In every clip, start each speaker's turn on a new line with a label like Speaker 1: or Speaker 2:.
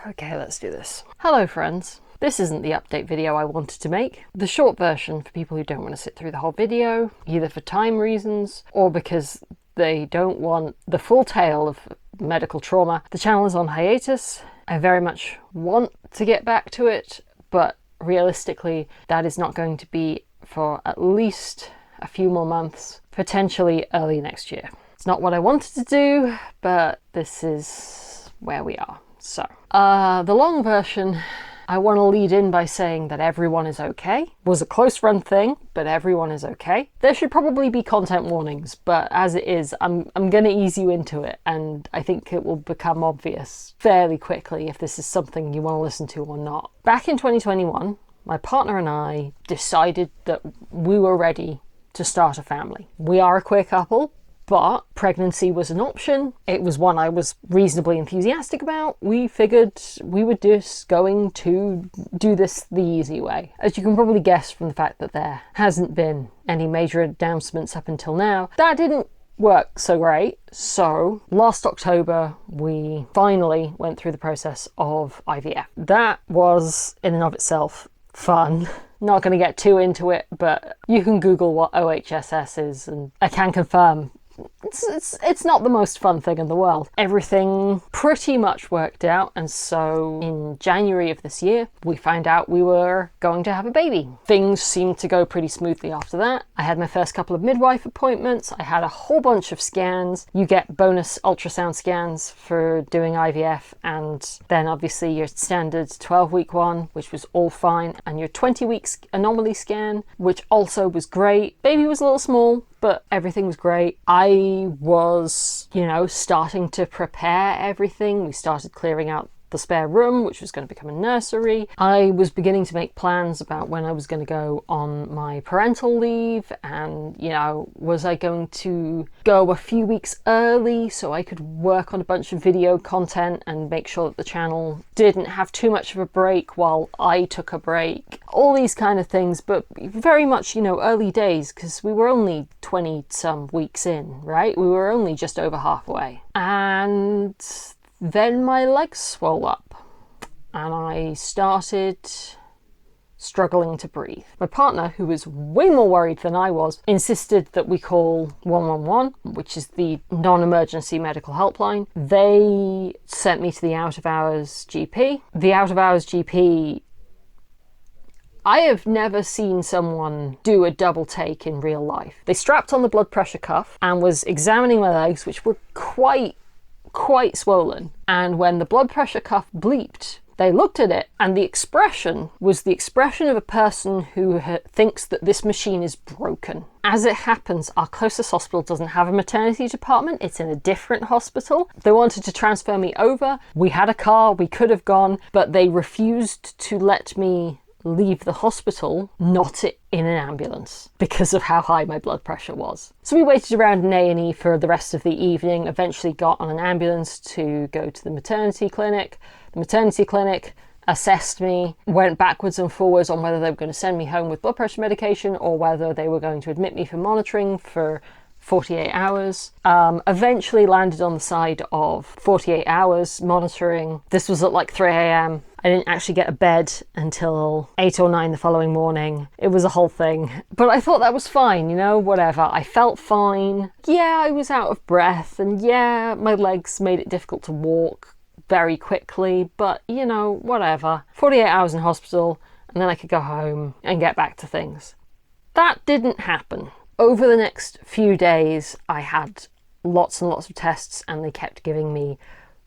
Speaker 1: Okay, let's do this. Hello friends. This isn't the update video I wanted to make. The short version for people who don't want to sit through the whole video, either for time reasons or because they don't want the full tale of medical trauma. The channel is on hiatus. I very much want to get back to it, but realistically that is not going to be for at least a few more months, potentially early next year. It's not what I wanted to do, but this is where we are. So, the long version, I want to lead in by saying that everyone is okay. It was a close run thing, but everyone is okay. There should probably be content warnings, but as it is, I'm going to ease you into it, and I think it will become obvious fairly quickly if this is something you want to listen to or not. Back in 2021, my partner and I decided that we were ready to start a family. We are a queer couple, but pregnancy was an option. It was one I was reasonably enthusiastic about. We figured we were just going to do this the easy way. As you can probably guess from the fact that there hasn't been any major announcements up until now, that didn't work so great. So last October, we finally went through the process of IVF. That was in and of itself fun. Not going to get too into it, but you can Google what OHSS is, and I can confirm it's not the most fun thing in the world. Everything pretty much worked out, and so in January of this year we found out we were going to have a baby. Things seemed to go pretty smoothly after that. I had my first couple of midwife appointments. I had a whole bunch of scans. You get bonus ultrasound scans for doing IVF, and then obviously your standard 12-week one, which was all fine, and your 20 weeks anomaly scan, which also was great. Baby was a little small, but everything was great. I was, starting to prepare everything. We started clearing out the spare room, which was going to become a nursery. I was beginning to make plans about when I was going to go on my parental leave, and, was I going to go a few weeks early so I could work on a bunch of video content and make sure that the channel didn't have too much of a break while I took a break. All these kind of things, but very much, early days, because we were only 20 some weeks in, right? We were only just over halfway. And then my legs swelled up and I started struggling to breathe. My partner, who was way more worried than I was, insisted that we call 111, which is the non-emergency medical helpline. They sent me to the out-of-hours GP. The out-of-hours GP, I have never seen someone do a double take in real life. They strapped on the blood pressure cuff and was examining my legs, which were quite swollen. And when the blood pressure cuff bleeped, they looked at it, and the expression was the expression of a person who thinks that this machine is broken. As it happens, our closest hospital doesn't have a maternity department. It's in a different hospital. They wanted to transfer me over. We had a car, we could have gone, but they refused to let me leave the hospital, not in an ambulance, because of how high my blood pressure was. So we waited around in A&E for the rest of the evening, eventually got on an ambulance to go to the maternity clinic. The maternity clinic assessed me, went backwards and forwards on whether they were going to send me home with blood pressure medication or whether they were going to admit me for monitoring for 48 hours. Eventually landed on the side of 48 hours monitoring. This was at like 3 a.m. I didn't actually get a bed until 8 or 9 the following morning. It was a whole thing. But I thought that was fine, whatever. I felt fine. Yeah, I was out of breath, and yeah, my legs made it difficult to walk very quickly, but whatever. 48 hours in hospital, and then I could go home and get back to things. That didn't happen. Over the next few days, I had lots and lots of tests, and they kept giving me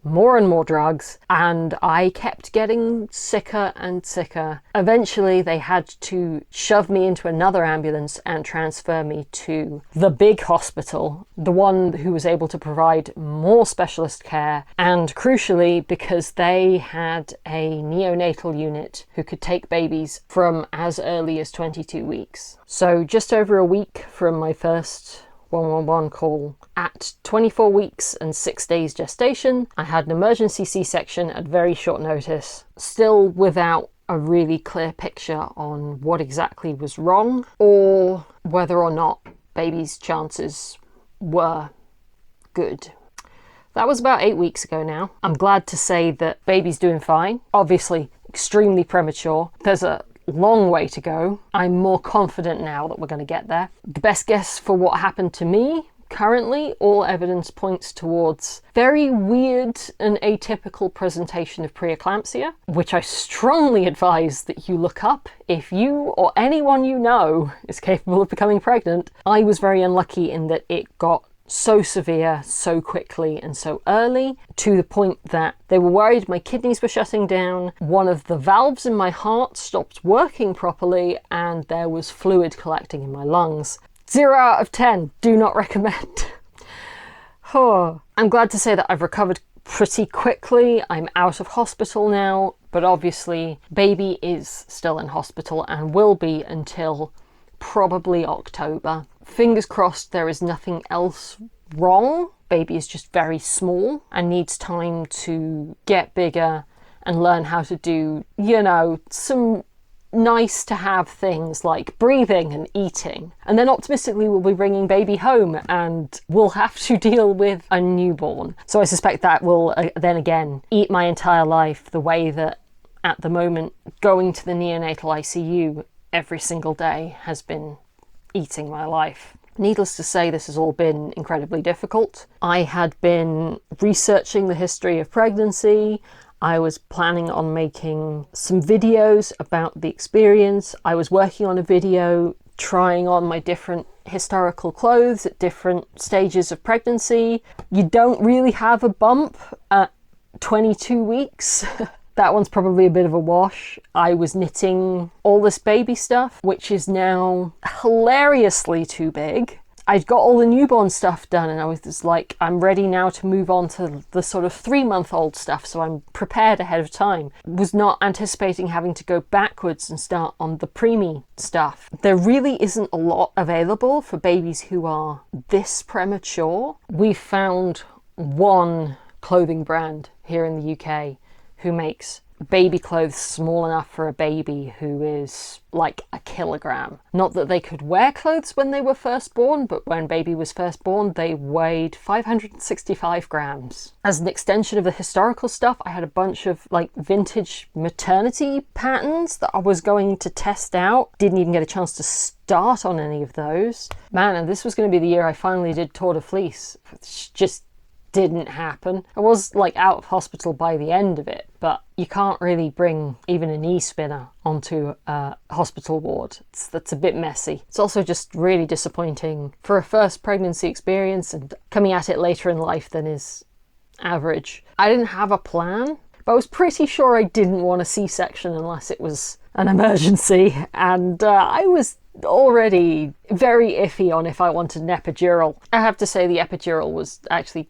Speaker 1: more and more drugs, and I kept getting sicker and sicker. Eventually, they had to shove me into another ambulance and transfer me to the big hospital, the one who was able to provide more specialist care, and crucially, because they had a neonatal unit who could take babies from as early as 22 weeks. So just over a week from my first 111 call. At 24 weeks and 6 days gestation, I had an emergency C-section at very short notice, still without a really clear picture on what exactly was wrong or whether or not baby's chances were good. That was about 8 weeks ago now. I'm glad to say that baby's doing fine. Obviously, extremely premature. There's a long way to go. I'm more confident now that we're going to get there. The best guess for what happened to me, currently, all evidence points towards very weird and atypical presentation of preeclampsia, which I strongly advise that you look up if you or anyone you know is capable of becoming pregnant. I was very unlucky in that it got so severe so quickly and so early, to the point that they were worried my kidneys were shutting down, one of the valves in my heart stopped working properly, and there was fluid collecting in my lungs. 0 out of 10, do not recommend. I'm glad to say that I've recovered pretty quickly. I'm out of hospital now, but obviously baby is still in hospital and will be until probably October. Fingers crossed there is nothing else wrong. Baby is just very small and needs time to get bigger and learn how to do, you know, some nice to have things like breathing and eating. And then optimistically we'll be bringing baby home and we'll have to deal with a newborn. So I suspect that will then again eat my entire life, the way that at the moment going to the neonatal ICU every single day has been eating my life. Needless to say, this has all been incredibly difficult. I had been researching the history of pregnancy. I was planning on making some videos about the experience. I was working on a video trying on my different historical clothes at different stages of pregnancy. You don't really have a bump at 22 weeks. That one's probably a bit of a wash. I was knitting all this baby stuff, which is now hilariously too big. I'd got all the newborn stuff done and I was just like, I'm ready now to move on to the sort of 3-month-old stuff, so I'm prepared ahead of time. Was not anticipating having to go backwards and start on the preemie stuff. There really isn't a lot available for babies who are this premature. We found one clothing brand here in the UK who makes baby clothes small enough for a baby who is like a kilogram. Not that they could wear clothes when they were first born, but when baby was first born, they weighed 565 grams. As an extension of the historical stuff, I had a bunch of like vintage maternity patterns that I was going to test out. Didn't even get a chance to start on any of those. Man, and this was going to be the year I finally did Tour de Fleece. Just didn't happen. I was like out of hospital by the end of it, but you can't really bring even a knee spinner onto a hospital ward. That's a bit messy. It's also just really disappointing for a first pregnancy experience and coming at it later in life than is average. I didn't have a plan, but I was pretty sure I didn't want a C-section unless it was an emergency, and I was already very iffy on if I wanted an epidural. I have to say the epidural was actually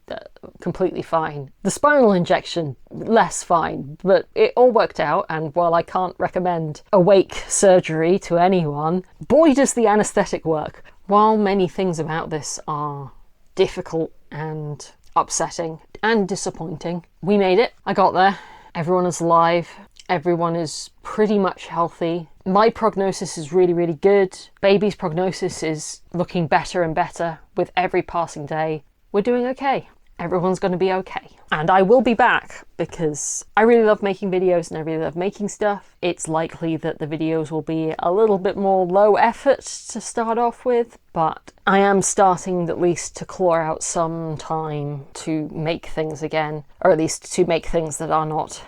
Speaker 1: completely fine. The spinal injection, less fine, but it all worked out, and while I can't recommend awake surgery to anyone, boy does the anaesthetic work. While many things about this are difficult and upsetting and disappointing, we made it. I got there. Everyone is alive. Everyone is pretty much healthy. My prognosis is really, really good. Baby's prognosis is looking better and better with every passing day. We're doing okay. Everyone's going to be okay. And I will be back because I really love making videos and I really love making stuff. It's likely that the videos will be a little bit more low effort to start off with, but I am starting at least to claw out some time to make things again, or at least to make things that are not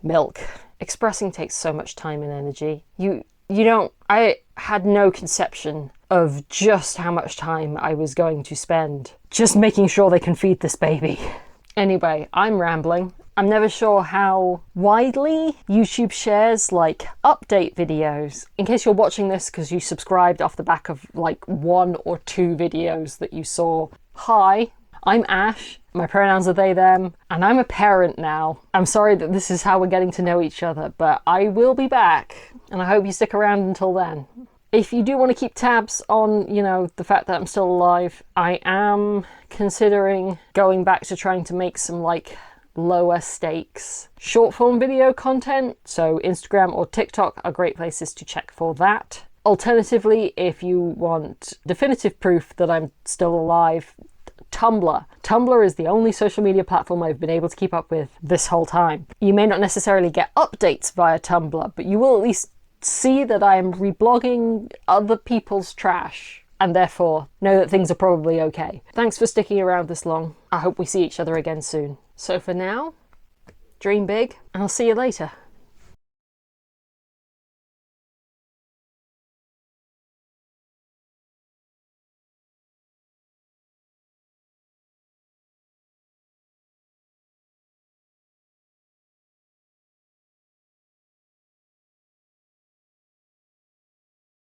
Speaker 1: milk. Expressing takes so much time and energy. I had no conception of just how much time I was going to spend just making sure they can feed this baby. Anyway, I'm rambling. I'm never sure how widely YouTube shares like update videos. In case you're watching this because you subscribed off the back of like 1 or 2 videos that you saw. Hi, I'm Ash. My pronouns are they, them, and I'm a parent now. I'm sorry that this is how we're getting to know each other, but I will be back, and I hope you stick around until then. If you do want to keep tabs on, the fact that I'm still alive, I am considering going back to trying to make some, lower stakes short form video content, so Instagram or TikTok are great places to check for that. Alternatively, if you want definitive proof that I'm still alive, Tumblr. Tumblr is the only social media platform I've been able to keep up with this whole time. You may not necessarily get updates via Tumblr, but you will at least see that I am reblogging other people's trash, and therefore know that things are probably okay. Thanks for sticking around this long. I hope we see each other again soon. So for now, dream big, and I'll see you later.